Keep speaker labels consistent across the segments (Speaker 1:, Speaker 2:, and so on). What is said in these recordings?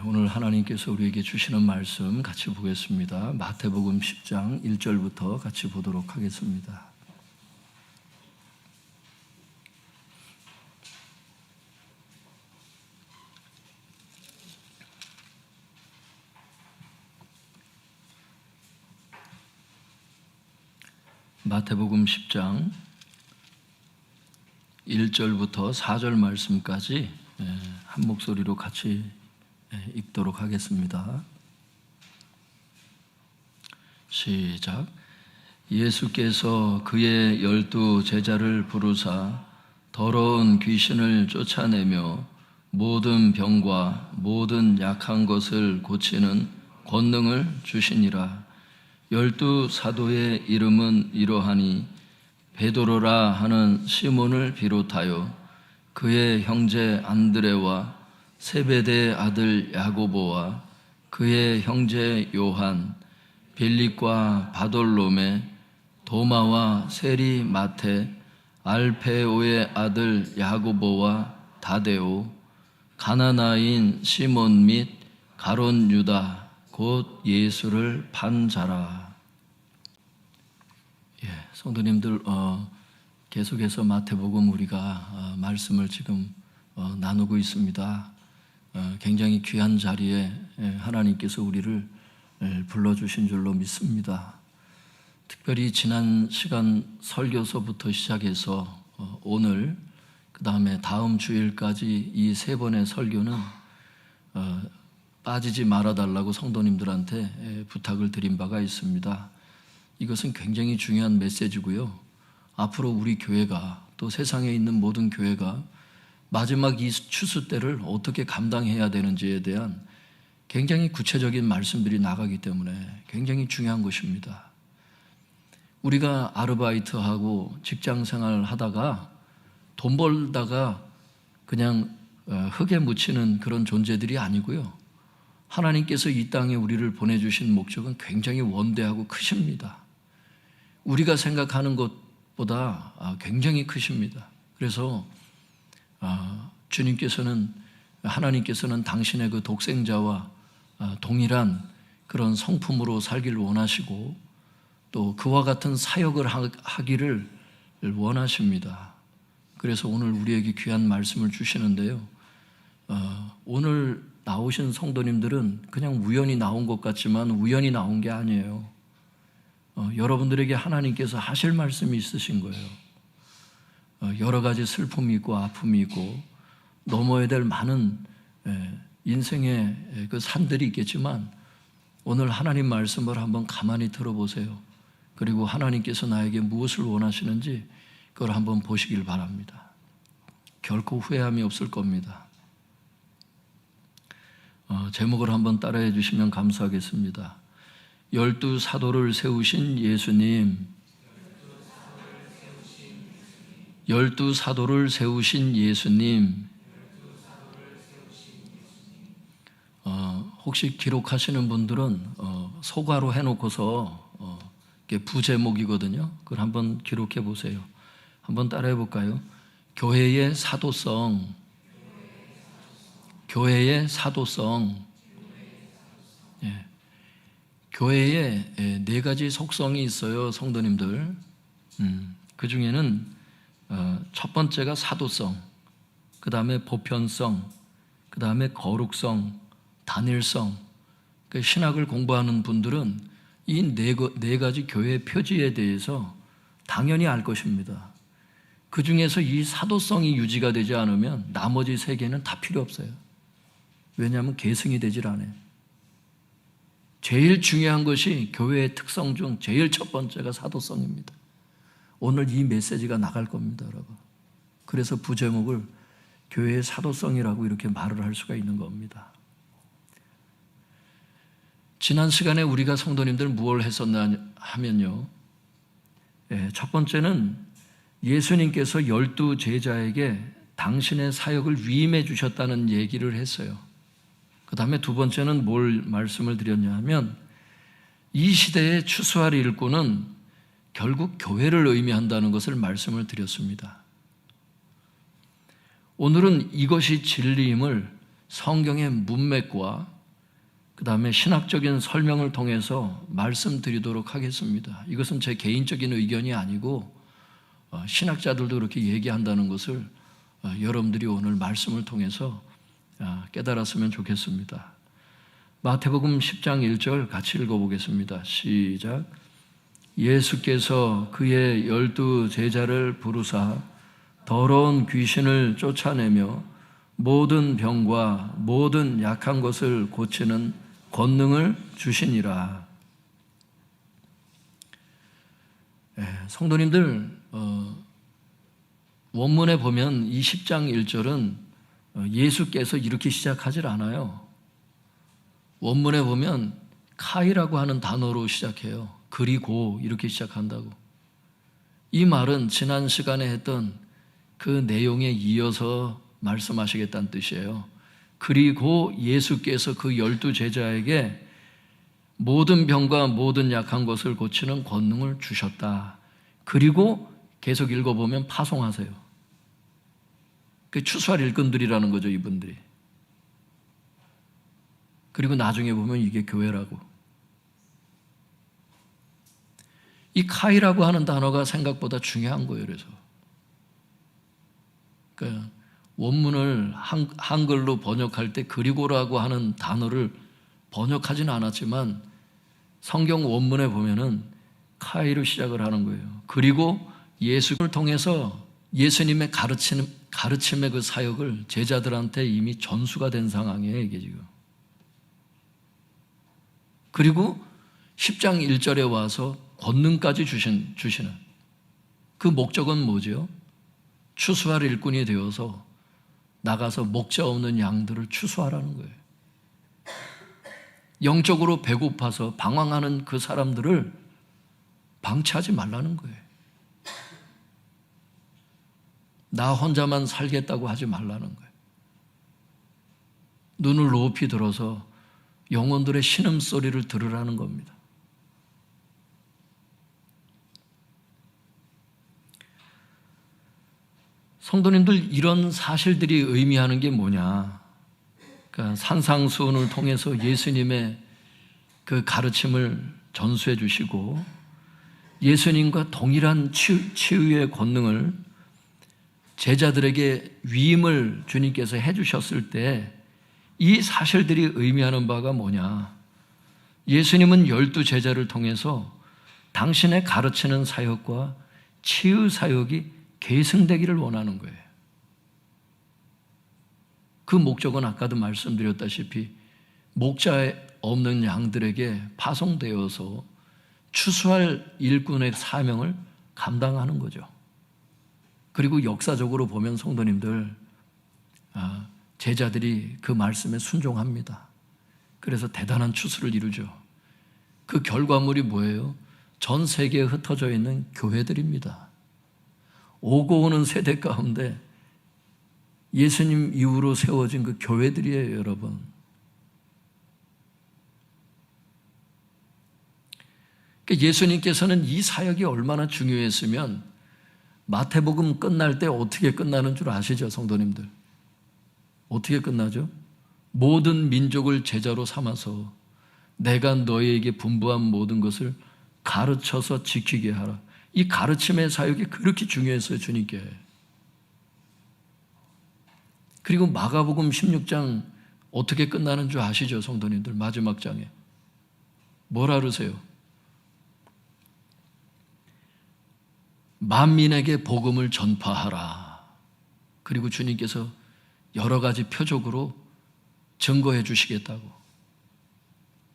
Speaker 1: 오늘 하나님께서 우리에게 주시는 말씀 같이 보겠습니다. 마태복음 10장 1절부터 같이 보도록 하겠습니다. 마태복음 10장 1절부터 4절 말씀까지 한 목소리로 같이 읽도록 하겠습니다. 시작. 예수께서 그의 12 제자를 부르사 더러운 귀신을 쫓아내며 모든 병과 모든 약한 것을 고치는 권능을 주시니라. 12 사도의 이름은 이러하니 베드로라 하는 시몬을 비롯하여 그의 형제 안드레와 세베대의 아들 야고보와 그의 형제 요한, 빌립과 바돌로메, 도마와 세리 마테, 알페오의 아들 야고보와 다데오, 가나나인 시몬 및 가롯 유다 곧 예수를 판 자라. 성도님들, 계속해서 마태복음 우리가 말씀을 지금 나누고 있습니다. 굉장히 귀한 자리에 하나님께서 우리를 불러주신 줄로 믿습니다. 특별히 지난 시간 설교서부터 시작해서 오늘 그 다음에 다음 주일까지 이 세 번의 설교는 빠지지 말아달라고 성도님들한테 부탁을 드린 바가 있습니다. 이것은 굉장히 중요한 메시지고요. 앞으로 우리 교회가 또 세상에 있는 모든 교회가 마지막 이 추수 때를 어떻게 감당해야 되는지에 대한 굉장히 구체적인 말씀들이 나가기 때문에 굉장히 중요한 것입니다. 우리가 아르바이트하고 직장생활 하다가 돈 벌다가 그냥 흙에 묻히는 그런 존재들이 아니고요. 하나님께서 이 땅에 우리를 보내주신 목적은 굉장히 원대하고 크십니다. 우리가 생각하는 것보다 굉장히 크십니다. 그래서 하나님께서는 당신의 그 독생자와 동일한 그런 성품으로 살기를 원하시고 또 그와 같은 사역을 하기를 원하십니다. 그래서 오늘 우리에게 귀한 말씀을 주시는데요. 오늘 나오신 성도님들은 그냥 우연히 나온 것 같지만 우연히 나온 게 아니에요. 여러분들에게 하나님께서 하실 말씀이 있으신 거예요. 여러 가지 슬픔이 있고 아픔이 있고 넘어야 될 많은 인생의 그 산들이 있겠지만 오늘 하나님 말씀을 한번 가만히 들어보세요. 그리고 하나님께서 나에게 무엇을 원하시는지 그걸 한번 보시길 바랍니다. 결코 후회함이 없을 겁니다. 제목을 한번 따라해 주시면 감사하겠습니다. 12 사도를 세우신 예수님. 12 사도를 세우신 예수님. 혹시 기록하시는 분들은 소가로 해놓고서 부제목이거든요. 그걸 한번 기록해 보세요. 한번 따라해 볼까요? 교회의 사도성. 교회의 사도성. 교회에 4가지 속성이 있어요, 성도님들. 그 중에는 첫 번째가 사도성, 그 다음에 보편성, 그 다음에 거룩성, 단일성. 그 신학을 공부하는 분들은 이 4가지 교회의 표지에 대해서 당연히 알 것입니다. 그 중에서 이 사도성이 유지가 되지 않으면 나머지 3개는 다 필요 없어요. 왜냐하면 계승이 되질 않아요. 제일 중요한 것이 교회의 특성 중 제일 첫 번째가 사도성입니다. 오늘 이 메시지가 나갈 겁니다, 여러분. 그래서 부제목을 교회의 사도성이라고 이렇게 말을 할 수가 있는 겁니다. 지난 시간에 우리가 성도님들 무엇을 했었나 하면요. 첫 번째는 예수님께서 12 제자에게 당신의 사역을 위임해 주셨다는 얘기를 했어요. 그 다음에 두 번째는 뭘 말씀을 드렸냐 하면 이 시대의 추수할 일꾼은 결국 교회를 의미한다는 것을 말씀을 드렸습니다. 오늘은 이것이 진리임을 성경의 문맥과 그 다음에 신학적인 설명을 통해서 말씀드리도록 하겠습니다. 이것은 제 개인적인 의견이 아니고 신학자들도 그렇게 얘기한다는 것을 여러분들이 오늘 말씀을 통해서 깨달았으면 좋겠습니다. 마태복음 10장 1절 같이 읽어보겠습니다. 시작. 예수께서 그의 12 제자를 부르사 더러운 귀신을 쫓아내며 모든 병과 모든 약한 것을 고치는 권능을 주시니라. 성도님들, 원문에 보면 이 10장 1절은 예수께서 이렇게 시작하질 않아요. 원문에 보면 카이라고 하는 단어로 시작해요. 그리고 이렇게 시작한다고. 이 말은 지난 시간에 했던 그 내용에 이어서 말씀하시겠다는 뜻이에요. 그리고 예수께서 그 12 제자에게 모든 병과 모든 약한 것을 고치는 권능을 주셨다. 그리고 계속 읽어보면 파송하세요. 그 추수할 일꾼들이라는 거죠, 이분들이. 그리고 나중에 보면 이게 교회라고. 이 카이라고 하는 단어가 생각보다 중요한 거예요. 그래서 그러니까 원문을 한글로 번역할 때 그리고라고 하는 단어를 번역하지는 않았지만 성경 원문에 보면은 카이로 시작을 하는 거예요. 그리고 예수를 통해서 예수님의 가르침의 그 사역을 제자들한테 이미 전수가 된 상황이에요, 이게 지금. 그리고 10장 1절에 와서 권능까지 주시는 그 목적은 뭐죠? 추수할 일꾼이 되어서 나가서 목자 없는 양들을 추수하라는 거예요. 영적으로 배고파서 방황하는 그 사람들을 방치하지 말라는 거예요. 나 혼자만 살겠다고 하지 말라는 거예요. 눈을 높이 들어서 영혼들의 신음소리를 들으라는 겁니다. 성도님들, 이런 사실들이 의미하는 게 뭐냐? 그러니까 산상수훈을 통해서 예수님의 그 가르침을 전수해 주시고 예수님과 동일한 치유의 권능을 제자들에게 위임을 주님께서 해주셨을 때 이 사실들이 의미하는 바가 뭐냐? 예수님은 12 제자를 통해서 당신의 가르치는 사역과 치유 사역이 계승되기를 원하는 거예요. 그 목적은 아까도 말씀드렸다시피 목자 없는 양들에게 파송되어서 추수할 일꾼의 사명을 감당하는 거죠. 그리고 역사적으로 보면 성도님들, 제자들이 그 말씀에 순종합니다. 그래서 대단한 추수를 이루죠. 그 결과물이 뭐예요? 전 세계에 흩어져 있는 교회들입니다. 오고 오는 세대 가운데 예수님 이후로 세워진 그 교회들이에요, 여러분. 예수님께서는 이 사역이 얼마나 중요했으면 마태복음 끝날 때 어떻게 끝나는 줄 아시죠, 성도님들? 어떻게 끝나죠? 모든 민족을 제자로 삼아서 내가 너희에게 분부한 모든 것을 가르쳐서 지키게 하라. 이 가르침의 사역이 그렇게 중요했어요, 주님께. 그리고 마가복음 16장 어떻게 끝나는 줄 아시죠, 성도님들? 마지막 장에 뭐라 그러세요? 만민에게 복음을 전파하라. 그리고 주님께서 여러 가지 표적으로 증거해 주시겠다고,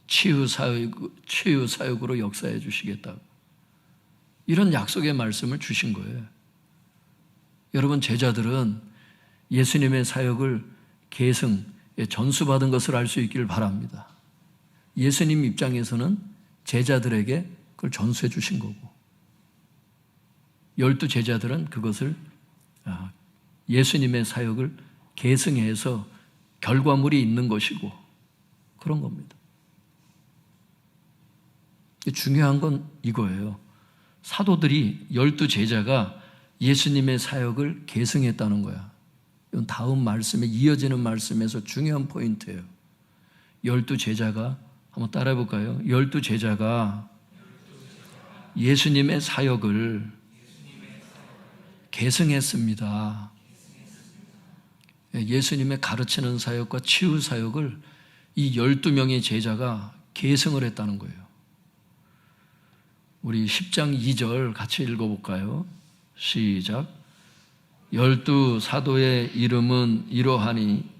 Speaker 1: 치유 사역으로 역사해 주시겠다고, 이런 약속의 말씀을 주신 거예요. 여러분, 제자들은 예수님의 사역을 전수받은 것을 알 수 있기를 바랍니다. 예수님 입장에서는 제자들에게 그걸 전수해 주신 거고 12 제자들은 그것을 예수님의 사역을 계승해서 결과물이 있는 것이고 그런 겁니다. 중요한 건 이거예요. 사도들이 12 제자가 예수님의 사역을 계승했다는 거야. 이건 다음 말씀에 이어지는 말씀에서 중요한 포인트예요. 12제자가 한번 따라해 볼까요? 12제자가 예수님의 사역을 계승했습니다. 예수님의 가르치는 사역과 치유 사역을 이 12명의 제자가 계승을 했다는 거예요. 우리 10장 2절 같이 읽어볼까요? 시작. 12사도의 이름은 이러하니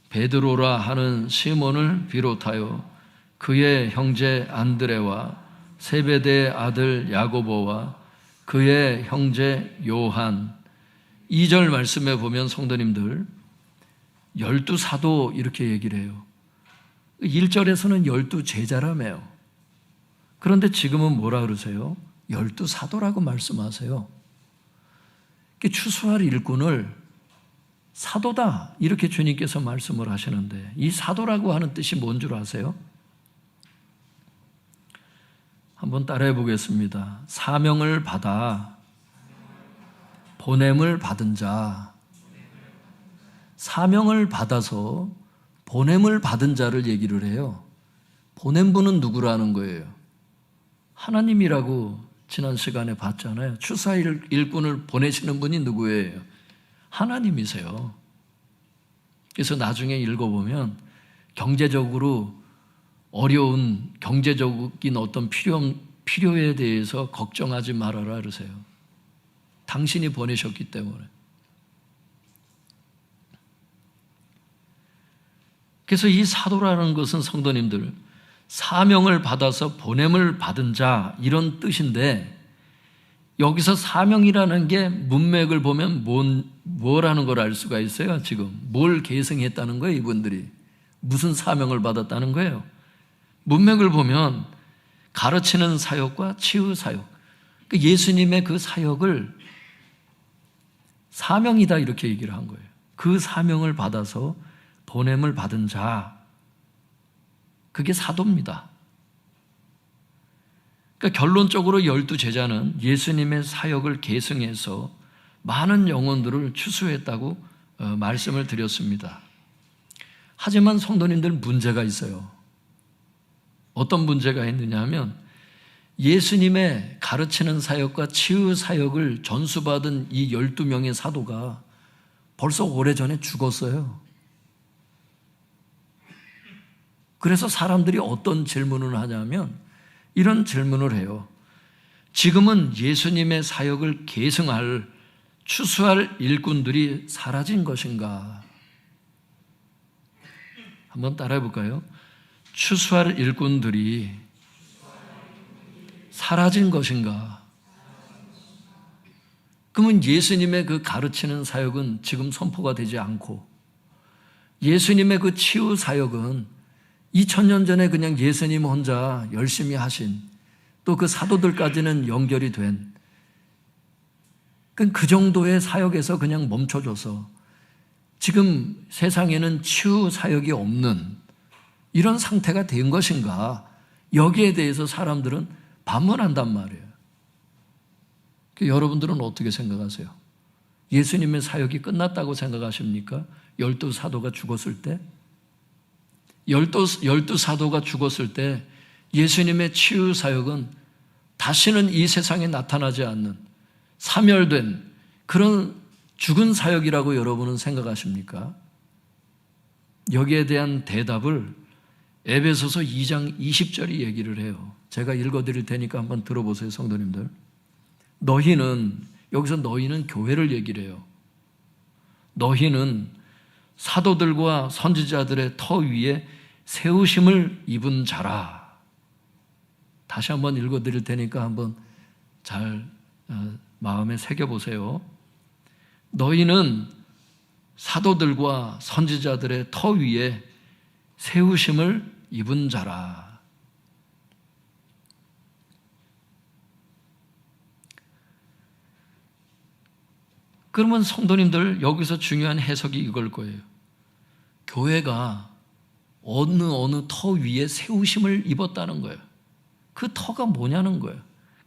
Speaker 1: 베드로라 하는 시몬을 비롯하여 그의 형제 안드레와 세베대의 아들 야고보와 그의 형제 요한. 2절 말씀에 보면 성도님들 12사도 이렇게 얘기를 해요. 1절에서는 12제자라며요. 그런데 지금은 뭐라 그러세요? 12사도라고 말씀하세요. 추수할 일꾼을 사도다 이렇게 주님께서 말씀을 하시는데, 이 사도라고 하는 뜻이 뭔 줄 아세요? 한번 따라해 보겠습니다. 사명을 받아 보냄을 받은 자. 사명을 받아서 보냄을 받은 자를 얘기를 해요. 보낸 분은 누구라는 거예요? 하나님이라고 지난 시간에 봤잖아요. 추수할 일꾼을 보내시는 분이 누구예요? 하나님이세요. 그래서 나중에 읽어보면 경제적으로 어려운 경제적인 어떤 필요에 대해서 걱정하지 말아라 그러세요. 당신이 보내셨기 때문에. 그래서 이 사도라는 것은 성도님들 사명을 받아서 보냄을 받은 자 이런 뜻인데, 여기서 사명이라는 게 문맥을 보면 뭐라는 걸 알 수가 있어요. 지금 뭘 계승했다는 거예요. 이분들이 무슨 사명을 받았다는 거예요. 문맥을 보면 가르치는 사역과 치유 사역, 예수님의 그 사역을 사명이다 이렇게 얘기를 한 거예요. 그 사명을 받아서 보냄을 받은 자, 그게 사도입니다. 그러니까 결론적으로 12제자는 예수님의 사역을 계승해서 많은 영혼들을 추수했다고 말씀을 드렸습니다. 하지만 성도님들 문제가 있어요. 어떤 문제가 있느냐 하면 예수님의 가르치는 사역과 치유 사역을 전수받은 이 12명의 사도가 벌써 오래전에 죽었어요. 그래서 사람들이 어떤 질문을 하냐면 이런 질문을 해요. 지금은 예수님의 사역을 계승할 추수할 일꾼들이 사라진 것인가? 한번 따라해 볼까요? 추수할 일꾼들이 사라진 것인가? 그러면 예수님의 그 가르치는 사역은 지금 선포가 되지 않고, 예수님의 그 치유 사역은 2000년 전에 그냥 예수님 혼자 열심히 하신, 또 그 사도들까지는 연결이 된 그 정도의 사역에서 그냥 멈춰져서 지금 세상에는 치유 사역이 없는 이런 상태가 된 것인가? 여기에 대해서 사람들은 반문한단 말이에요. 여러분들은 어떻게 생각하세요? 예수님의 사역이 끝났다고 생각하십니까? 12사도가 죽었을 때? 12사도가 죽었을 때 예수님의 치유 사역은 다시는 이 세상에 나타나지 않는 사멸된 그런 죽은 사역이라고 여러분은 생각하십니까? 여기에 대한 대답을 에베소서 2장 20절이 얘기를 해요. 제가 읽어드릴 테니까 한번 들어보세요, 성도님들. 너희는, 여기서 너희는 교회를 얘기를 해요. 너희는 사도들과 선지자들의 터 위에 세우심을 입은 자라. 다시 한번 읽어드릴 테니까 한번 잘 마음에 새겨보세요. 너희는 사도들과 선지자들의 터 위에 세우심을 입은 자라. 그러면 성도님들, 여기서 중요한 해석이 이걸 거예요. 교회가 어느 터 위에 세우심을 입었다는 거예요. 그 터가 뭐냐는 거예요.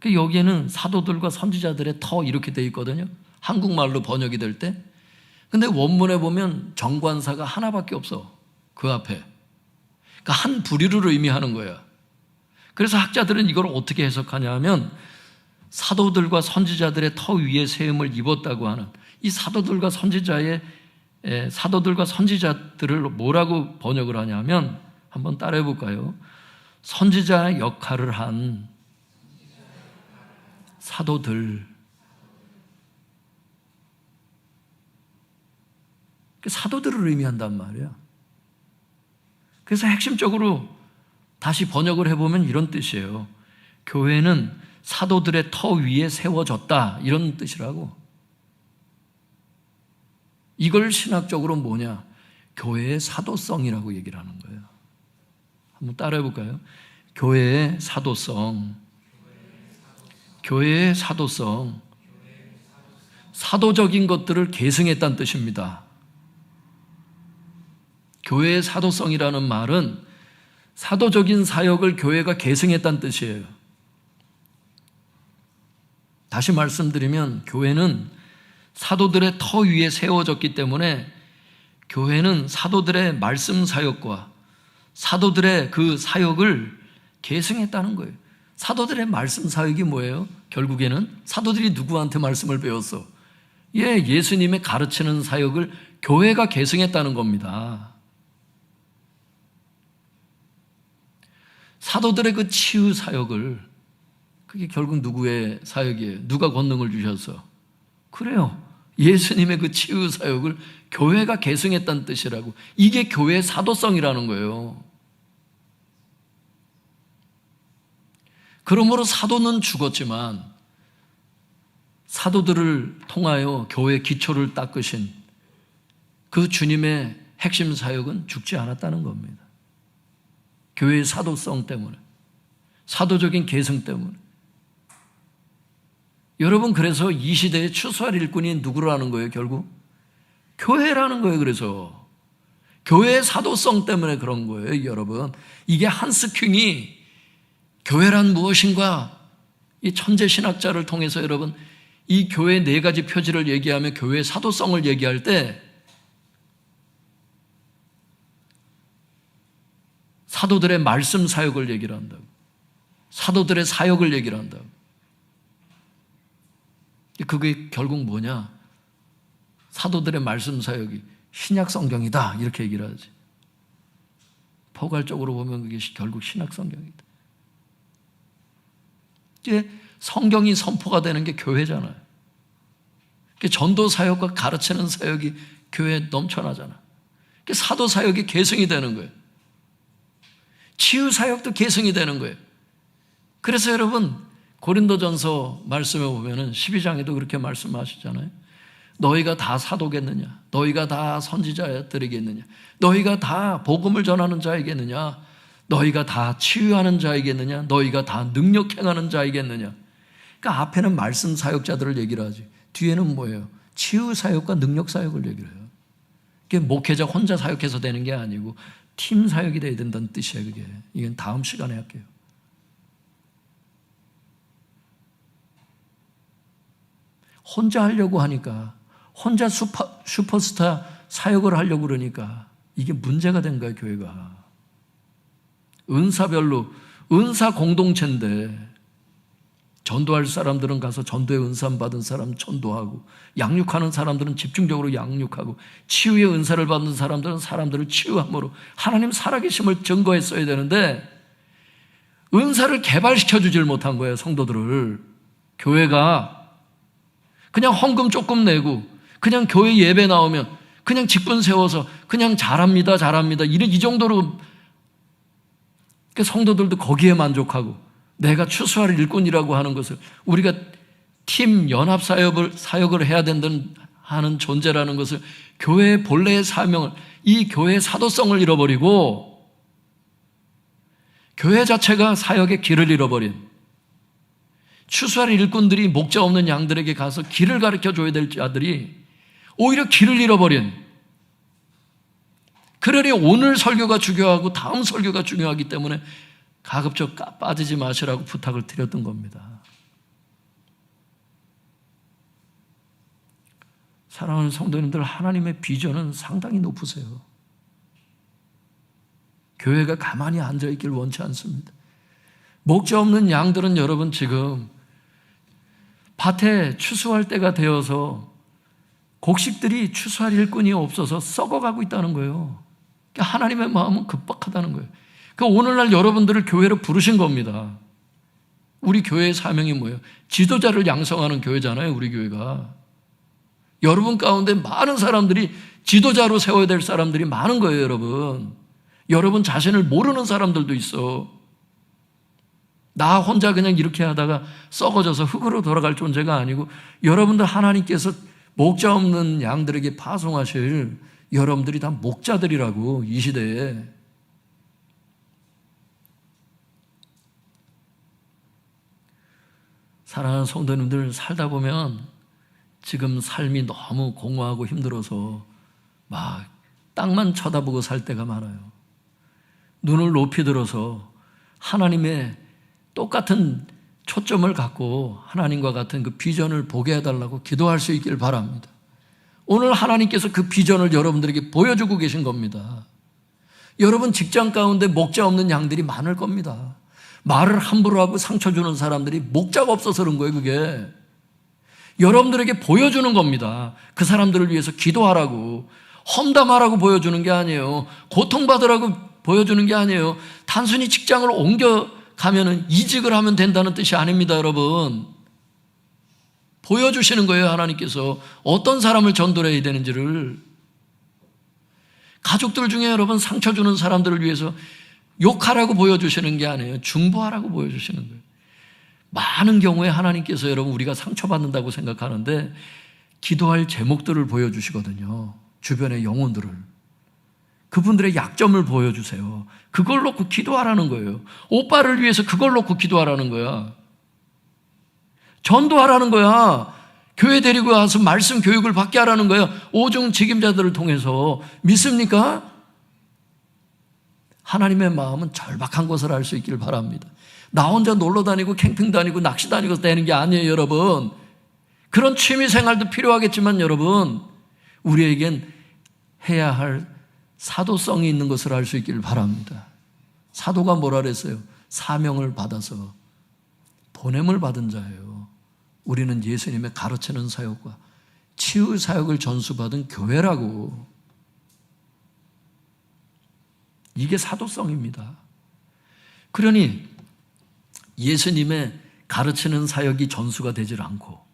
Speaker 1: 여기에는 사도들과 선지자들의 터 이렇게 돼 있거든요. 한국말로 번역이 될 때. 근데 원문에 보면 정관사가 하나밖에 없어. 그 앞에. 그러니까 한 부류를 의미하는 거야. 그래서 학자들은 이걸 어떻게 해석하냐 하면 사도들과 선지자들의 터 위에 세움을 입었다고 하는 이 사도들과 선지자들을 뭐라고 번역을 하냐면 한번 따라해 볼까요? 선지자 역할을 한 사도들. 사도들을 의미한단 말이야. 그래서 핵심적으로 다시 번역을 해보면 이런 뜻이에요. 교회는 사도들의 터 위에 세워졌다, 이런 뜻이라고. 이걸 신학적으로 뭐냐? 교회의 사도성이라고 얘기를 하는 거예요. 한번 따라해 볼까요? 교회의 사도성. 교회의 사도성. 사도적인 것들을 계승했다는 뜻입니다. 교회의 사도성이라는 말은 사도적인 사역을 교회가 계승했다는 뜻이에요. 다시 말씀드리면 교회는 사도들의 터 위에 세워졌기 때문에 교회는 사도들의 말씀 사역과 사도들의 그 사역을 계승했다는 거예요. 사도들의 말씀 사역이 뭐예요? 결국에는 사도들이 누구한테 말씀을 배웠어? 예수님의 가르치는 사역을 교회가 계승했다는 겁니다. 사도들의 그 치유 사역을, 그게 결국 누구의 사역이에요? 누가 권능을 주셔서? 그래요. 예수님의 그 치유 사역을 교회가 계승했다는 뜻이라고. 이게 교회의 사도성이라는 거예요. 그러므로 사도는 죽었지만 사도들을 통하여 교회의 기초를 닦으신 그 주님의 핵심 사역은 죽지 않았다는 겁니다. 교회의 사도성 때문에, 사도적인 계승 때문에. 여러분, 그래서 이 시대의 추수할 일꾼이 누구라는 거예요? 결국 교회라는 거예요. 그래서 교회의 사도성 때문에 그런 거예요. 여러분, 이게 한스 큉이 교회란 무엇인가, 이 천재 신학자를 통해서 여러분 이 교회 네 가지 표지를 얘기하며 교회의 사도성을 얘기할 때 사도들의 말씀 사역을 얘기를 한다고, 사도들의 사역을 얘기를 한다고. 그게 결국 뭐냐? 사도들의 말씀 사역이 신약 성경이다, 이렇게 얘기를 하지. 포괄적으로 보면 그게 결국 신약 성경이다. 이제 성경이 선포가 되는 게 교회잖아요. 전도 사역과 가르치는 사역이 교회에 넘쳐나잖아. 사도 사역이 계승이 되는 거예요. 치유 사역도 계승이 되는 거예요. 그래서 여러분, 고린도전서 말씀에 보면은 12장에도 그렇게 말씀하시잖아요. 너희가 다 사도겠느냐? 너희가 다 선지자들이겠느냐? 너희가 다 복음을 전하는 자이겠느냐? 너희가 다 치유하는 자이겠느냐? 너희가 다 능력 행하는 자이겠느냐? 그러니까 앞에는 말씀 사역자들을 얘기를 하지, 뒤에는 뭐예요? 치유 사역과 능력 사역을 얘기를 해요. 그게 목회자 혼자 사역해서 되는 게 아니고 팀 사역이 돼야 된다는 뜻이에요. 그게. 이건 다음 시간에 할게요. 혼자 하려고 하니까, 혼자 슈퍼스타 사역을 하려고 그러니까 이게 문제가 된 거예요. 교회가. 은사별로, 은사 공동체인데 전도할 사람들은 가서 전도의 은사 받은 사람 전도하고, 양육하는 사람들은 집중적으로 양육하고, 치유의 은사를 받는 사람들은 사람들을 치유함으로 하나님 살아계심을 증거했어야 되는데 은사를 개발시켜 주질 못한 거예요. 성도들을. 교회가 그냥 헌금 조금 내고 그냥 교회 예배 나오면 그냥 직분 세워서 그냥 잘합니다 이 정도로 성도들도 거기에 만족하고, 내가 추수할 일꾼이라고 하는 것을, 우리가 팀 연합 사역을 해야 된다는 하는 존재라는 것을, 교회의 본래의 사명을, 이 교회의 사도성을 잃어버리고 교회 자체가 사역의 길을 잃어버린, 추수할 일꾼들이 목자 없는 양들에게 가서 길을 가르쳐 줘야 될 자들이 오히려 길을 잃어버린, 그러니 오늘 설교가 중요하고 다음 설교가 중요하기 때문에 가급적 빠지지 마시라고 부탁을 드렸던 겁니다. 사랑하는 성도님들, 하나님의 비전은 상당히 높으세요. 교회가 가만히 앉아있길 원치 않습니다. 목자 없는 양들은 여러분 지금 밭에 추수할 때가 되어서 곡식들이 추수할 일꾼이 없어서 썩어가고 있다는 거예요. 하나님의 마음은 급박하다는 거예요. 그러니까 오늘날 여러분들을 교회로 부르신 겁니다. 우리 교회의 사명이 뭐예요? 지도자를 양성하는 교회잖아요, 우리 교회가. 여러분 가운데 많은 사람들이 지도자로 세워야 될 사람들이 많은 거예요, 여러분. 여러분 자신을 모르는 사람들도 있어. 나 혼자 그냥 이렇게 하다가 썩어져서 흙으로 돌아갈 존재가 아니고 여러분들 하나님께서 목자 없는 양들에게 파송하실 여러분들이 다 목자들이라고, 이 시대에. 사랑하는 성도님들, 살다 보면 지금 삶이 너무 공허하고 힘들어서 막 땅만 쳐다보고 살 때가 많아요. 눈을 높이 들어서 하나님의 똑같은 초점을 갖고 하나님과 같은 그 비전을 보게 해달라고 기도할 수 있길 바랍니다. 오늘 하나님께서 그 비전을 여러분들에게 보여주고 계신 겁니다. 여러분 직장 가운데 목자 없는 양들이 많을 겁니다. 말을 함부로 하고 상처 주는 사람들이 목자가 없어서 그런 거예요, 그게. 여러분들에게 보여주는 겁니다. 그 사람들을 위해서 기도하라고, 험담하라고 보여주는 게 아니에요. 고통받으라고 보여주는 게 아니에요. 단순히 직장을 옮겨가면 이직을 하면 된다는 뜻이 아닙니다, 여러분. 보여주시는 거예요, 하나님께서. 어떤 사람을 전도를 해야 되는지를. 가족들 중에 여러분 상처 주는 사람들을 위해서 욕하라고 보여주시는 게 아니에요. 중보하라고 보여주시는 거예요. 많은 경우에 하나님께서 여러분 우리가 상처받는다고 생각하는데 기도할 제목들을 보여주시거든요. 주변의 영혼들을. 그분들의 약점을 보여주세요. 그걸 놓고 기도하라는 거예요. 오빠를 위해서 그걸 놓고 기도하라는 거야. 전도하라는 거야. 교회 데리고 와서 말씀 교육을 받게 하라는 거야. 오중 책임자들을 통해서. 믿습니까? 하나님의 마음은 절박한 것을 알 수 있기를 바랍니다. 나 혼자 놀러 다니고 캠핑 다니고 낚시 다니고 되는 게 아니에요, 여러분. 그런 취미 생활도 필요하겠지만 여러분, 우리에겐 해야 할 사도성이 있는 것을 알 수 있기를 바랍니다. 사도가 뭐라 그랬어요? 사명을 받아서 보냄을 받은 자예요. 우리는 예수님의 가르치는 사역과 치유 사역을 전수받은 교회라고. 이게 사도성입니다. 그러니 예수님의 가르치는 사역이 전수가 되질 않고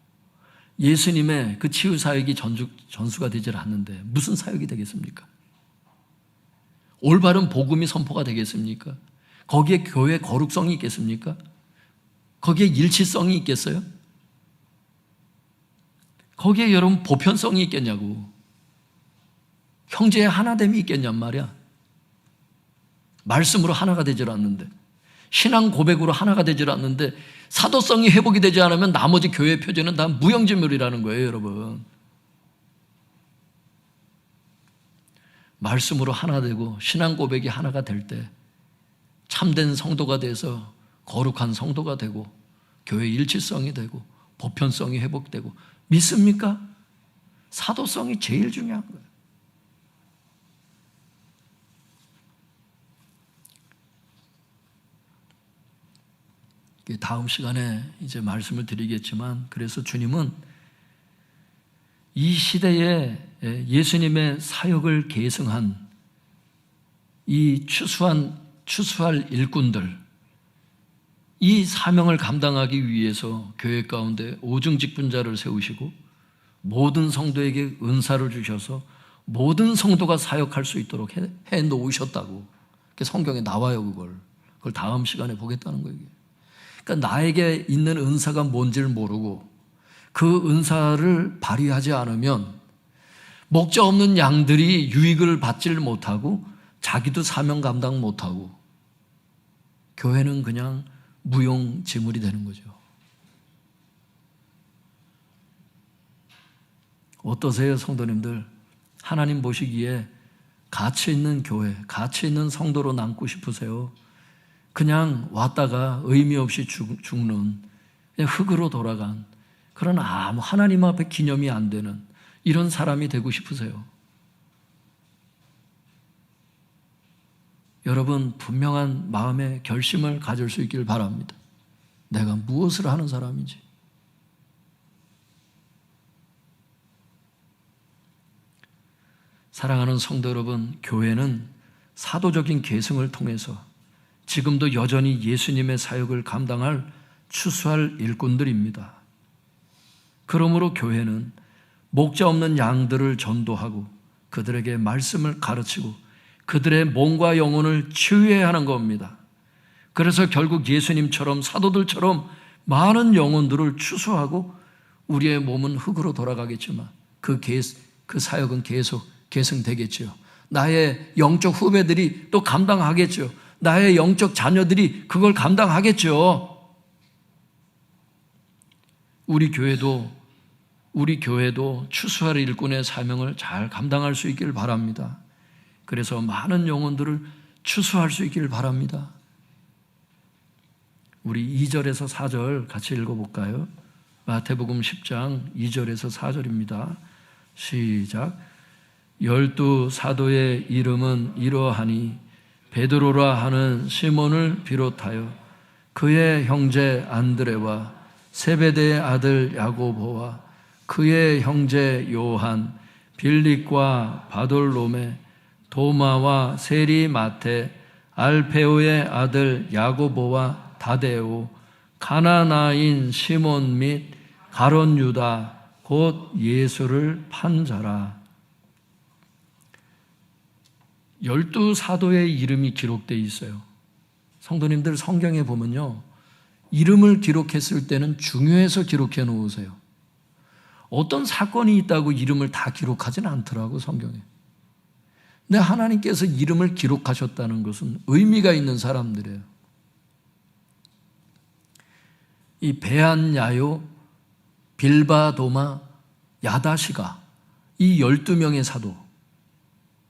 Speaker 1: 예수님의 그 치유 사역이 전수가 되질 않는데 무슨 사역이 되겠습니까? 올바른 복음이 선포가 되겠습니까? 거기에 교회 거룩성이 있겠습니까? 거기에 일치성이 있겠어요? 거기에 여러분 보편성이 있겠냐고. 형제의 하나됨이 있겠냔 말이야. 말씀으로 하나가 되질 않는데, 신앙 고백으로 하나가 되질 않는데, 사도성이 회복이 되지 않으면 나머지 교회 표제는 다 무용지물이라는 거예요, 여러분. 말씀으로 하나 되고 신앙 고백이 하나가 될 때 참된 성도가 돼서 거룩한 성도가 되고 교회 일치성이 되고 보편성이 회복되고. 믿습니까? 사도성이 제일 중요한 거예요. 다음 시간에 이제 말씀을 드리겠지만, 그래서 주님은 이 시대에 예수님의 사역을 계승한 이 추수할 일꾼들, 이 사명을 감당하기 위해서 교회 가운데 오중직분자를 세우시고 모든 성도에게 은사를 주셔서 모든 성도가 사역할 수 있도록 해 놓으셨다고. 성경에 나와요, 그걸 다음 시간에 보겠다는 거예요. 그러니까 나에게 있는 은사가 뭔지를 모르고 그 은사를 발휘하지 않으면 목자 없는 양들이 유익을 받지를 못하고 자기도 사명 감당 못하고 교회는 그냥 무용지물이 되는 거죠. 어떠세요, 성도님들? 하나님 보시기에 가치 있는 교회, 가치 있는 성도로 남고 싶으세요? 그냥 왔다가 의미 없이 죽는, 그냥 흙으로 돌아간 그런 아무 하나님 앞에 기념이 안 되는 이런 사람이 되고 싶으세요? 여러분, 분명한 마음의 결심을 가질 수 있기를 바랍니다. 내가 무엇을 하는 사람인지. 사랑하는 성도 여러분, 교회는 사도적인 계승을 통해서 지금도 여전히 예수님의 사역을 감당할 추수할 일꾼들입니다. 그러므로 교회는 목자 없는 양들을 전도하고 그들에게 말씀을 가르치고 그들의 몸과 영혼을 치유해야 하는 겁니다. 그래서 결국 예수님처럼 사도들처럼 많은 영혼들을 추수하고 우리의 몸은 흙으로 돌아가겠지만 그 사역은 계속 계승되겠죠. 나의 영적 후배들이 또 감당하겠죠. 나의 영적 자녀들이 그걸 감당하겠죠. 우리 교회도 추수할 일꾼의 사명을 잘 감당할 수 있기를 바랍니다. 그래서 많은 영혼들을 추수할 수 있기를 바랍니다. 우리 2절에서 4절 같이 읽어볼까요? 마태복음 10장 2절에서 4절입니다. 시작. 12 사도의 이름은 이러하니 베드로라 하는 시몬을 비롯하여 그의 형제 안드레와 세베대의 아들 야고보와 그의 형제 요한, 빌립과 바돌로메, 도마와 세리 마테, 알페오의 아들 야고보와 다데오, 가나나인 시몬 및 가론 유다 곧 예수를 판 자라. 12 사도의 이름이 기록되어 있어요. 성도님들 성경에 보면요, 이름을 기록했을 때는 중요해서 기록해 놓으세요. 어떤 사건이 있다고 이름을 다 기록하지는 않더라고, 성경에. 근데 하나님께서 이름을 기록하셨다는 것은 의미가 있는 사람들이에요. 이 베안야요, 빌바도마, 야다시가, 이 12명의 사도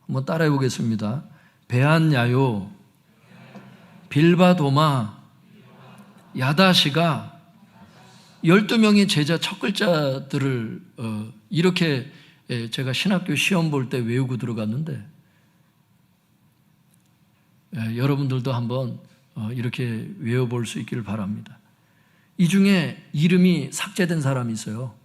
Speaker 1: 한번 따라해 보겠습니다. 베안야요, 빌바도마, 야다시가 12명의 제자 첫 글자들을 이렇게 제가 신학교 시험 볼 때 외우고 들어갔는데, 여러분들도 한번 이렇게 외워볼 수 있기를 바랍니다. 이 중에 이름이 삭제된 사람이 있어요.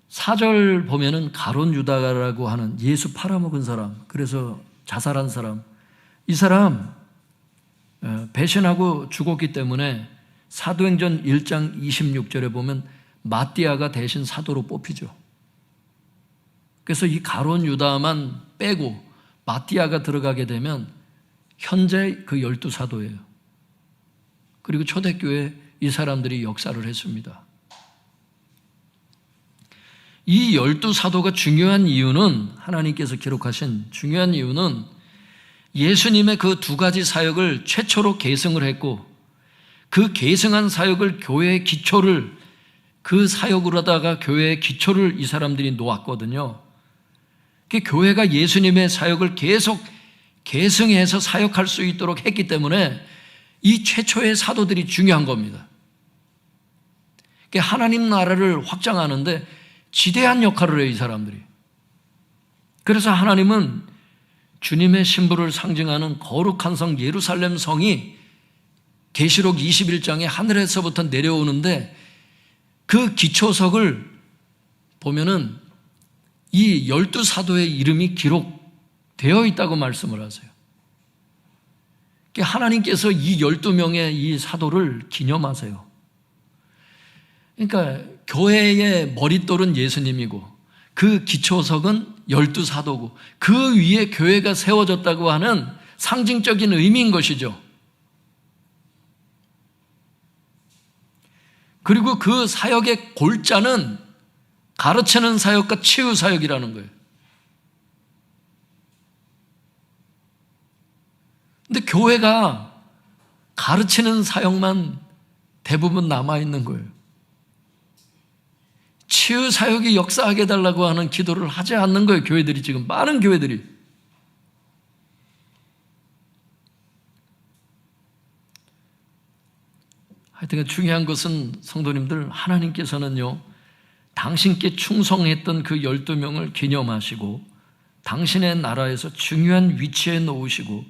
Speaker 1: 4절 보면은 가론 유다라고 하는 예수 팔아먹은 사람, 그래서 자살한 사람, 이 사람 배신하고 죽었기 때문에 사도행전 1장 26절에 보면 마띠아가 대신 사도로 뽑히죠. 그래서 이 가론 유다만 빼고 마띠아가 들어가게 되면 현재 그 12사도예요. 그리고 초대교회에 이 사람들이 역사를 했습니다. 이 12사도가 중요한 이유는, 하나님께서 기록하신 중요한 이유는 예수님의 그 두 가지 사역을 최초로 계승을 했고, 그 계승한 사역을 교회의 기초를, 그 사역으로다가 교회의 기초를 이 사람들이 놓았거든요. 교회가 예수님의 사역을 계속 계승해서 사역할 수 있도록 했기 때문에 이 최초의 사도들이 중요한 겁니다. 하나님 나라를 확장하는데 지대한 역할을 해요, 이 사람들이. 그래서 하나님은 주님의 신부를 상징하는 거룩한 성 예루살렘 성이 계시록 21장에 하늘에서부터 내려오는데, 그 기초석을 보면은 이 12사도의 이름이 기록되어 있다고 말씀을 하세요. 하나님께서 이 12명의 이 사도를 기념하세요. 그러니까 교회의 머릿돌은 예수님이고 그 기초석은 12사도고 그 위에 교회가 세워졌다고 하는 상징적인 의미인 것이죠. 그리고 그 사역의 골자는 가르치는 사역과 치유 사역이라는 거예요. 근데 교회가 가르치는 사역만 대부분 남아있는 거예요. 치유 사역이 역사하게 해달라고 하는 기도를 하지 않는 거예요, 교회들이 지금. 많은 교회들이. 하여튼 중요한 것은 성도님들, 하나님께서는요, 당신께 충성했던 그 12명을 기념하시고 당신의 나라에서 중요한 위치에 놓으시고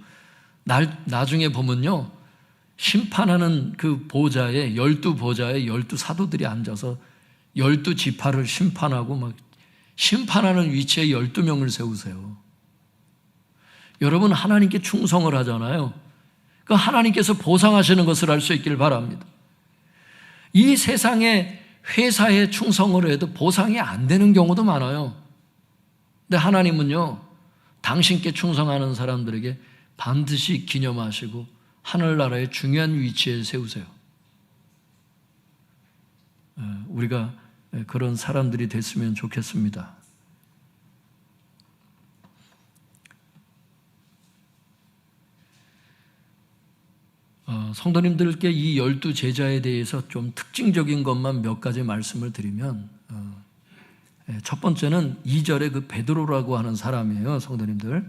Speaker 1: 나중에 보면요, 심판하는 그 보좌에 12보좌에 12사도들이 앉아서 12지파를 심판하고 막 심판하는 위치에 12명을 세우세요. 여러분, 하나님께 충성을 하잖아요. 그 하나님께서 보상하시는 것을 알 수 있길 바랍니다. 이 세상에 회사에 충성을 해도 보상이 안 되는 경우도 많아요. 근데 하나님은요, 당신께 충성하는 사람들에게 반드시 기념하시고 하늘나라의 중요한 위치에 세우세요. 우리가 그런 사람들이 됐으면 좋겠습니다. 성도님들께 이 12제자에 대해서 좀 특징적인 것만 몇 가지 말씀을 드리면, 첫 번째는 2절에 그 베드로라고 하는 사람이에요. 성도님들,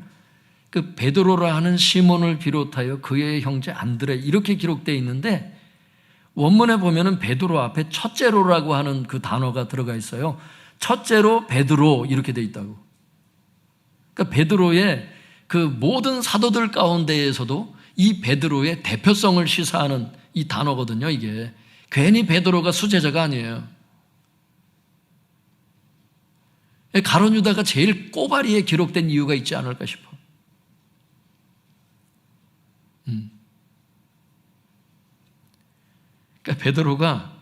Speaker 1: 그 베드로라 하는 시몬을 비롯하여 그의 형제 안드레, 이렇게 기록되어 있는데 원문에 보면은 베드로 앞에 첫째로라고 하는 그 단어가 들어가 있어요. 첫째로 베드로 이렇게 되어 있다고. 그러니까 베드로의 그 모든 사도들 가운데에서도 이 베드로의 대표성을 시사하는 이 단어거든요. 이게 괜히 베드로가 수제자가 아니에요. 가룟 유다가 제일 꼬바리에 기록된 이유가 있지 않을까 싶어. 그러니까 베드로가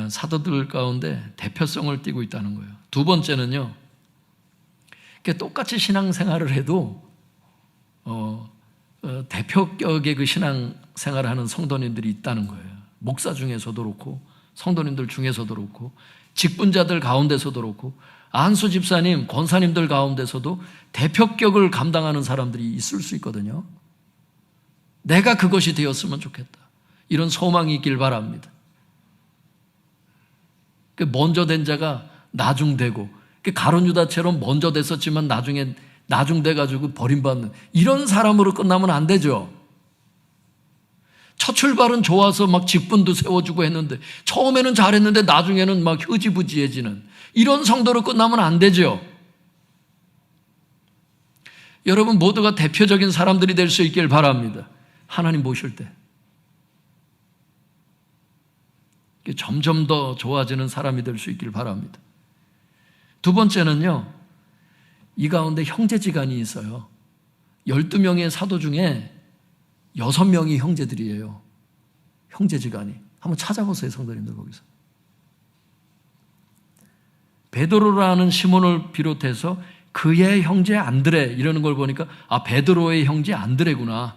Speaker 1: 사도들 가운데 대표성을 띠고 있다는 거예요. 두 번째는요, 똑같이 신앙생활을 해도 대표격의 그 신앙생활을 하는 성도님들이 있다는 거예요. 목사 중에서도 그렇고 성도님들 중에서도 그렇고 직분자들 가운데서도 그렇고 안수 집사님, 권사님들 가운데서도 대표격을 감당하는 사람들이 있을 수 있거든요. 내가 그것이 되었으면 좋겠다, 이런 소망이 있길 바랍니다. 먼저 된 자가 나중되고, 가룟 유다처럼 먼저 됐었지만 나중에 나중돼가지고 버림받는 이런 사람으로 끝나면 안 되죠. 첫 출발은 좋아서 막 직분도 세워주고 했는데, 처음에는 잘했는데 나중에는 막 흐지부지해지는 이런 성도로 끝나면 안 되죠. 여러분 모두가 대표적인 사람들이 될 수 있길 바랍니다. 하나님 보실 때 점점 더 좋아지는 사람이 될 수 있길 바랍니다. 두 번째는요, 이 가운데 형제지간이 있어요. 12명의 사도 중에 6명이 형제들이에요. 형제지간이. 한번 찾아보세요, 성도님들. 거기서 베드로라는 시몬을 비롯해서 그의 형제 안드레, 이러는 걸 보니까 베드로의 형제 안드레구나,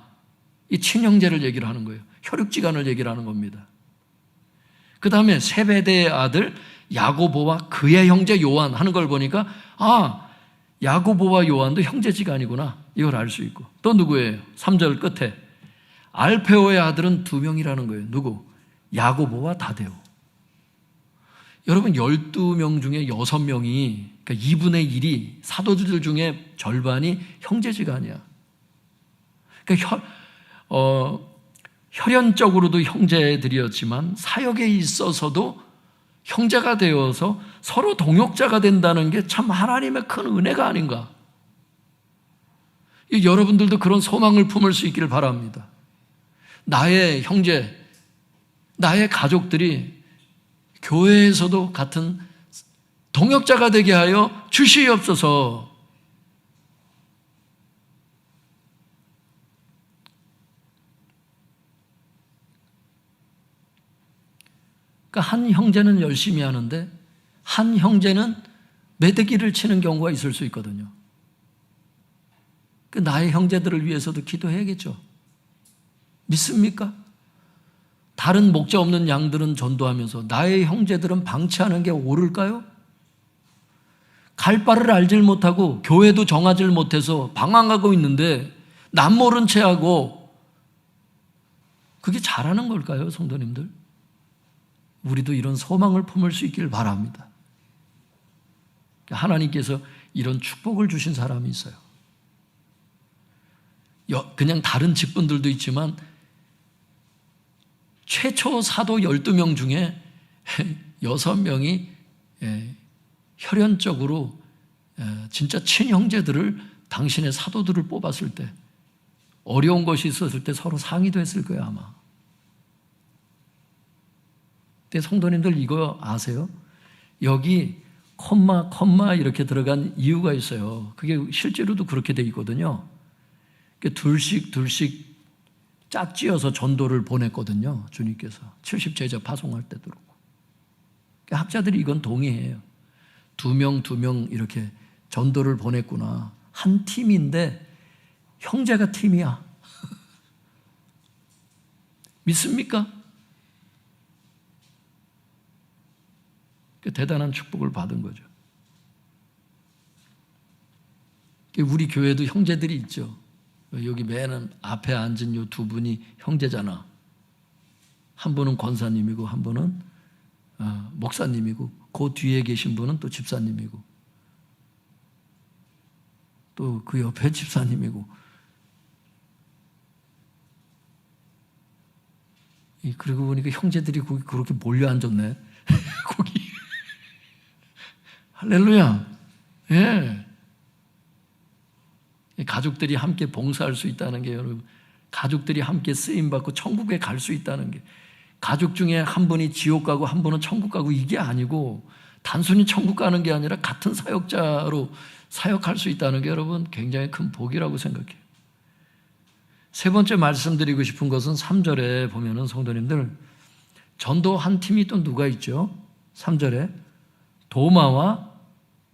Speaker 1: 이 친형제를 얘기를 하는 거예요. 혈육지간을 얘기를 하는 겁니다. 그 다음에 세베대의 아들 야고보와 그의 형제 요한 하는 걸 보니까 야고보와 요한도 형제지간이구나, 이걸 알 수 있고, 또 누구예요? 3절 끝에 알페오의 아들은 2명이라는 거예요. 누구? 야고보와 다데오. 여러분 12명 중에 6명이, 그러니까 2분의 1이 사도들 중에 절반이 형제지간이야. 그러니까 혈연적으로도 형제들이었지만 사역에 있어서도 형제가 되어서 서로 동역자가 된다는 게 참 하나님의 큰 은혜가 아닌가. 여러분들도 그런 소망을 품을 수 있기를 바랍니다. 나의 형제, 나의 가족들이 교회에서도 같은 동역자가 되게 하여 주시옵소서. 그러니까 한 형제는 열심히 하는데 한 형제는 매대기를 치는 경우가 있을 수 있거든요. 나의 형제들을 위해서도 기도해야겠죠. 믿습니까? 다른 목자 없는 양들은 전도하면서 나의 형제들은 방치하는 게 옳을까요? 갈 바를 알질 못하고 교회도 정하질 못해서 방황하고 있는데 남 모른 채 하고, 그게 잘하는 걸까요, 성도님들? 우리도 이런 소망을 품을 수 있기를 바랍니다. 하나님께서 이런 축복을 주신 사람이 있어요. 그냥 다른 직분들도 있지만 최초 사도 12명 중에 6명이 혈연적으로 진짜 친형제들을 당신의 사도들을 뽑았을 때 어려운 것이 있었을 때 서로 상의도 했을 거예요 아마. 근데 성도님들 이거 아세요? 여기 콤마 이렇게 들어간 이유가 있어요. 그게 실제로도 그렇게 돼 있거든요. 둘씩 짝지어서 전도를 보냈거든요. 주님께서 70제자 파송할 때도 그렇고. 학자들이 이건 동의해요. 2명 이렇게 전도를 보냈구나. 한 팀인데 형제가 팀이야. 믿습니까? 대단한 축복을 받은 거죠. 우리 교회도 형제들이 있죠. 여기 맨 앞에 앉은 이 두 분이 형제잖아. 한 분은 권사님이고 한 분은 목사님이고 그 뒤에 계신 분은 또 집사님이고 또 그 옆에 집사님이고 그러고 보니까 형제들이 거기 그렇게 몰려 앉았네. 거기 할렐루야. 예. 가족들이 함께 봉사할 수 있다는 게 여러분, 가족들이 함께 쓰임받고 천국에 갈 수 있다는 게, 가족 중에 한 분이 지옥 가고 한 분은 천국 가고 이게 아니고 단순히 천국 가는 게 아니라 같은 사역자로 사역할 수 있다는 게 여러분 굉장히 큰 복이라고 생각해요. 세 번째 말씀드리고 싶은 것은 3절에 보면은 성도님들 전도 한 팀이 또 누가 있죠? 3절에 도마와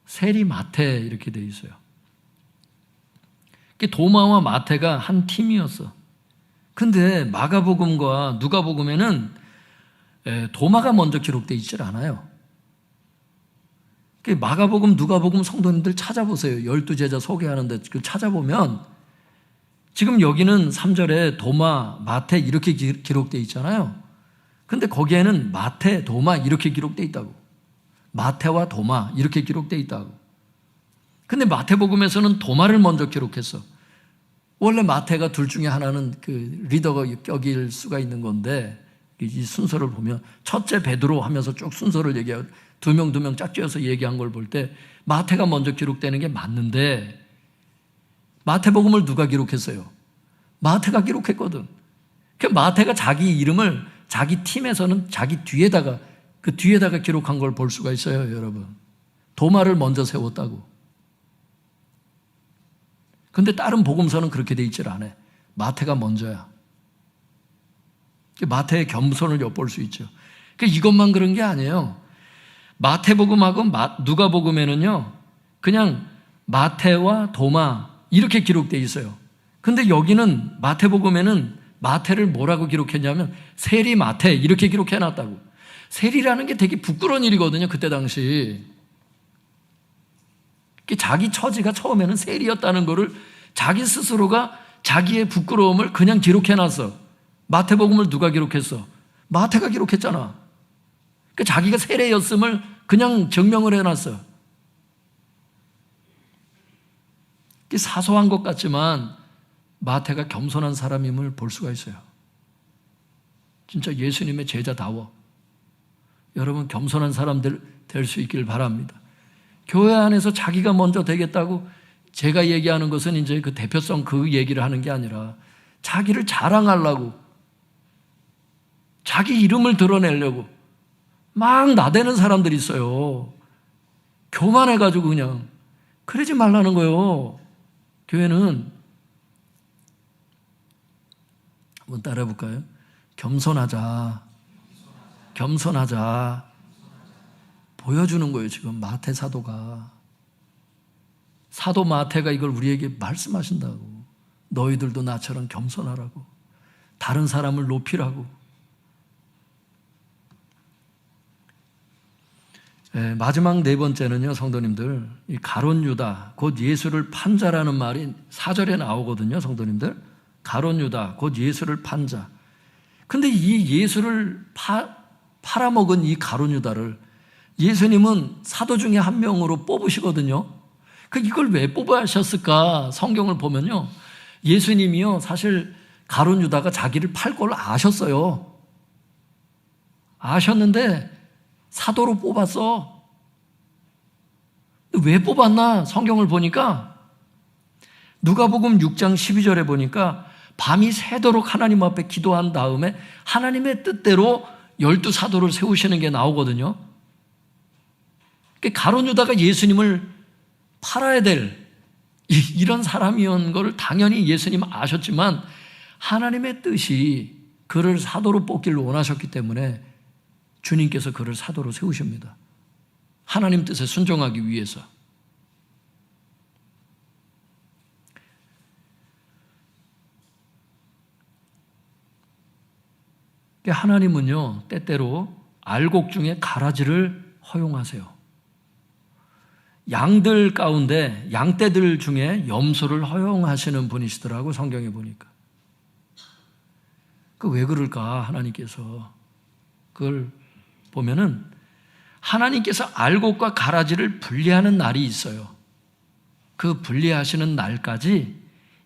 Speaker 1: 세리 마태 이렇게 돼 있어요. 도마와 마태가 한 팀이었어. 근데 마가복음과 누가복음에는 도마가 먼저 기록되어 있질 않아요. 마가복음, 누가복음 성도님들 찾아보세요. 12제자 소개하는데 그걸 찾아보면 지금 여기는 3절에 도마, 마태 이렇게 기록되어 있잖아요. 근데 거기에는 마태, 도마 이렇게 기록되어 있다고. 마태와 도마 이렇게 기록되어 있다고. 근데 마태복음에서는 도마를 먼저 기록했어. 원래 마태가 둘 중에 하나는 그 리더가 격일 수가 있는 건데 이 순서를 보면 첫째 베드로 하면서 쭉 순서를 얘기하고 두 명 짝지어서 얘기한 걸 볼 때 마태가 먼저 기록되는 게 맞는데 마태복음을 누가 기록했어요? 마태가 기록했거든. 그 마태가 자기 이름을 자기 팀에서는 자기 뒤에다가 그 뒤에다가 기록한 걸 볼 수가 있어요, 여러분. 도마를 먼저 세웠다고. 근데 다른 복음서는 그렇게 돼 있질 않아요. 마태가 먼저야. 마태의 겸손을 엿볼 수 있죠. 이것만 그런 게 아니에요. 마태복음하고 누가복음에는요, 그냥 마태와 도마 이렇게 기록되어 있어요. 근데 여기는 마태복음에는 마태를 뭐라고 기록했냐면 세리 마태 이렇게 기록해놨다고. 세리라는 게 되게 부끄러운 일이거든요, 그때 당시. 자기 처지가 처음에는 세리였다는 것을 자기 스스로가 자기의 부끄러움을 그냥 기록해놨어. 마태복음을 누가 기록했어? 마태가 기록했잖아. 자기가 세례였음을 그냥 증명을 해놨어. 사소한 것 같지만 마태가 겸손한 사람임을 볼 수가 있어요. 진짜 예수님의 제자다워. 여러분 겸손한 사람들 될 수 있길 바랍니다. 교회 안에서 자기가 먼저 되겠다고 제가 얘기하는 것은 이제 그 대표성 그 얘기를 하는 게 아니라 자기를 자랑하려고 자기 이름을 드러내려고 막 나대는 사람들이 있어요. 교만해가지고 그냥. 그러지 말라는 거예요. 교회는 한번 따라해 볼까요? 겸손하자. 겸손하자. 보여주는 거예요, 지금 마태 사도가. 사도 마태가 이걸 우리에게 말씀하신다고. 너희들도 나처럼 겸손하라고. 다른 사람을 높이라고. 마지막 네 번째는요, 성도님들, 이 가룟 유다, 곧 예수를 판 자라는 말이 4절에 나오거든요, 성도님들. 가룟 유다, 곧 예수를 판 자. 근데 이 예수를 팔아먹은 이 가룟 유다를 예수님은 사도 중에 한 명으로 뽑으시거든요. 이걸 왜 뽑으셨을까? 성경을 보면요, 예수님이요, 사실 가룟 유다가 자기를 팔 걸 아셨어요. 아셨는데 사도로 뽑았어. 왜 뽑았나? 성경을 보니까 누가복음 6장 12절에 보니까 밤이 새도록 하나님 앞에 기도한 다음에 하나님의 뜻대로 12사도를 세우시는 게 나오거든요. 가룟 유다가 예수님을 팔아야 될 이런 사람이었는 걸 당연히 예수님 아셨지만 하나님의 뜻이 그를 사도로 뽑기를 원하셨기 때문에 주님께서 그를 사도로 세우십니다. 하나님 뜻에 순종하기 위해서. 하나님은요, 때때로 알곡 중에 가라지를 허용하세요. 양들 가운데 양떼들 중에 염소를 허용하시는 분이시더라고, 성경에 보니까. 왜 그럴까, 하나님께서. 그걸 보면은 하나님께서 알곡과 가라지를 분리하는 날이 있어요. 그 분리하시는 날까지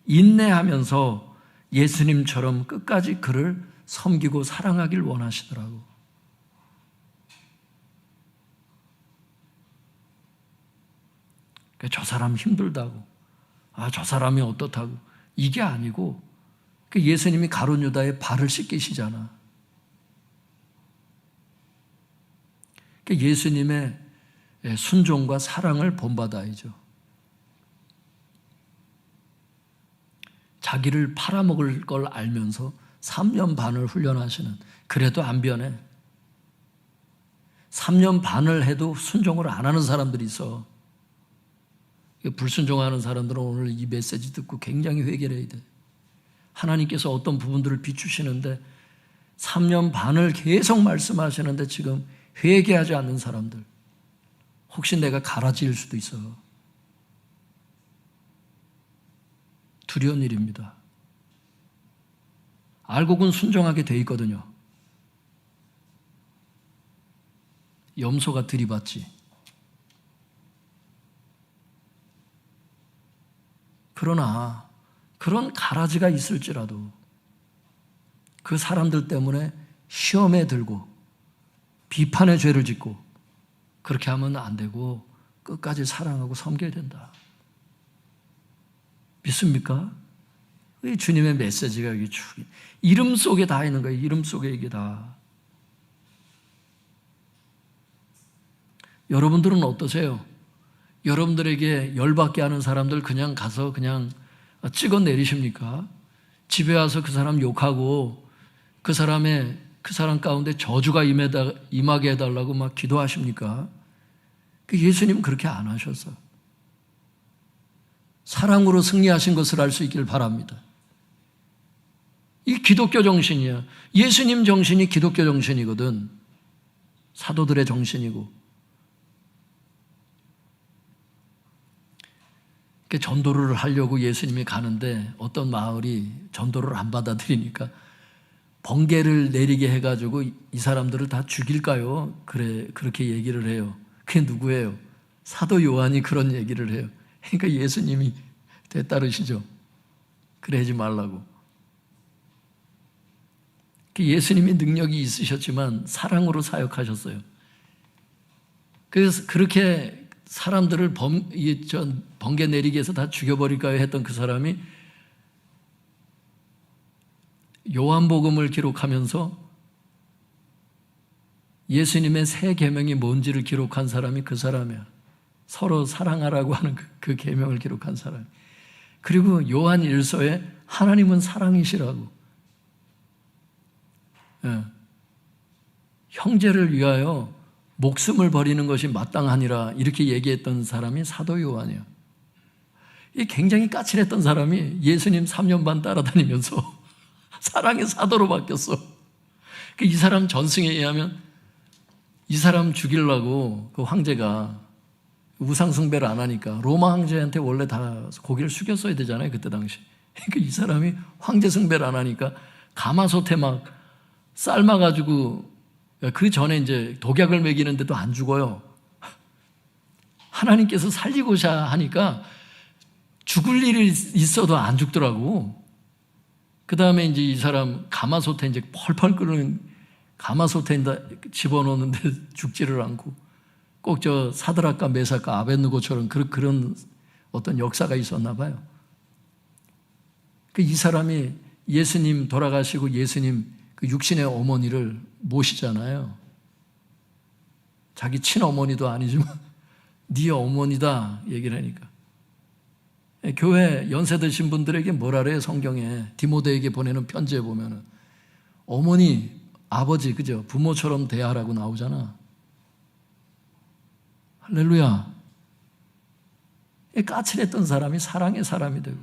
Speaker 1: 인내하면서 예수님처럼 끝까지 그를 섬기고 사랑하길 원하시더라고. 저 사람 힘들다고, 저 사람이 어떻다고, 이게 아니고 예수님이 가룟 유다의 발을 씻기시잖아. 예수님의 순종과 사랑을 본받아야죠. 자기를 팔아먹을 걸 알면서 3년 반을 훈련하시는, 그래도 안 변해. 3년 반을 해도 순종을 안 하는 사람들이 있어. 불순종하는 사람들은 오늘 이 메시지 듣고 굉장히 회개를 해야 돼. 하나님께서 어떤 부분들을 비추시는데 3년 반을 계속 말씀하시는데 지금 회개하지 않는 사람들, 혹시 내가 가라지일 수도 있어. 두려운 일입니다. 알곡은 순종하게 돼 있거든요. 염소가 들이받지. 그러나 그런 가라지가 있을지라도 그 사람들 때문에 시험에 들고 비판의 죄를 짓고 그렇게 하면 안 되고 끝까지 사랑하고 섬겨야 된다. 믿습니까? 주님의 메시지가 여기 이름 속에 다 있는 거예요. 이름 속에 이게 다. 여러분들은 어떠세요? 여러분들에게 열받게 하는 사람들 그냥 가서 그냥 찍어 내리십니까? 집에 와서 그 사람 욕하고 그 사람 가운데 저주가 임하게 해달라고 막 기도하십니까? 예수님은 그렇게 안 하셔서 사랑으로 승리하신 것을 알 수 있길 바랍니다. 이 기독교 정신이야. 예수님 정신이 기독교 정신이거든. 사도들의 정신이고. 전도를 하려고 예수님이 가는데 어떤 마을이 전도를 안 받아들이니까 번개를 내리게 해가지고 이 사람들을 다 죽일까요? 그렇게 얘기를 해요. 그게 누구예요? 사도 요한이 그런 얘기를 해요. 그러니까 예수님이 되따르시죠. 그래 하지 말라고. 예수님이 능력이 있으셨지만 사랑으로 사역하셨어요. 그래서 그렇게 사람들을 번개 내리게 해서 다 죽여버릴까요? 했던 그 사람이 요한복음을 기록하면서 예수님의 새 계명이 뭔지를 기록한 사람이 그 사람이야. 서로 사랑하라고 하는 그 계명을 기록한 사람. 그리고 요한 1서에 하나님은 사랑이시라고. 예. 형제를 위하여 목숨을 버리는 것이 마땅하니라 이렇게 얘기했던 사람이 사도 요한이야. 이 굉장히 까칠했던 사람이 예수님 3년 반 따라다니면서 사랑의 사도로 바뀌었어. 이 사람 전승에 의하면 이 사람 죽이려고 그 황제가 우상숭배를 안 하니까 로마 황제한테 원래 다 고개를 숙였어야 되잖아요, 그때 당시. 그러니까 이 사람이 황제 숭배를 안 하니까 가마솥에 막 삶아가지고 그 전에 이제 독약을 먹이는데도 안 죽어요. 하나님께서 살리고자 하니까 죽을 일이 있어도 안 죽더라고. 그 다음에 이제 이 사람 가마솥에 이제 펄펄 끓는 가마솥에 집어넣는데 죽지를 않고 꼭 저 사드락과 메삭과 아벳느고처럼 그런 어떤 역사가 있었나 봐요. 이 사람이 예수님 돌아가시고 예수님 그 육신의 어머니를 모시잖아요. 자기 친어머니도 아니지만 네 어머니다 얘기를 하니까. 교회 연세 드신 분들에게 뭐라 그래요? 성경에 디모데에게 보내는 편지에 보면은 어머니, 아버지, 그죠? 부모처럼 대하라고 나오잖아. 할렐루야. 까칠했던 사람이 사랑의 사람이 되고,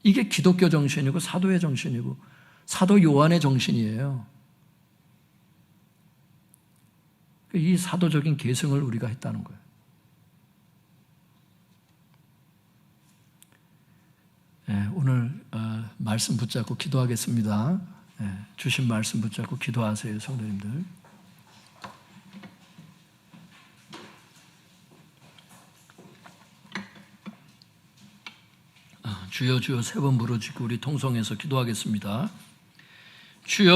Speaker 1: 이게 기독교 정신이고 사도의 정신이고 사도 요한의 정신이에요. 이 사도적인 계승을 우리가 했다는 거예요. 오늘 말씀 붙잡고 기도하겠습니다. 주신 말씀 붙잡고 기도하세요, 성도님들. 주여 주여 세 번 부르짖고 우리 통성해서 기도하겠습니다. 주여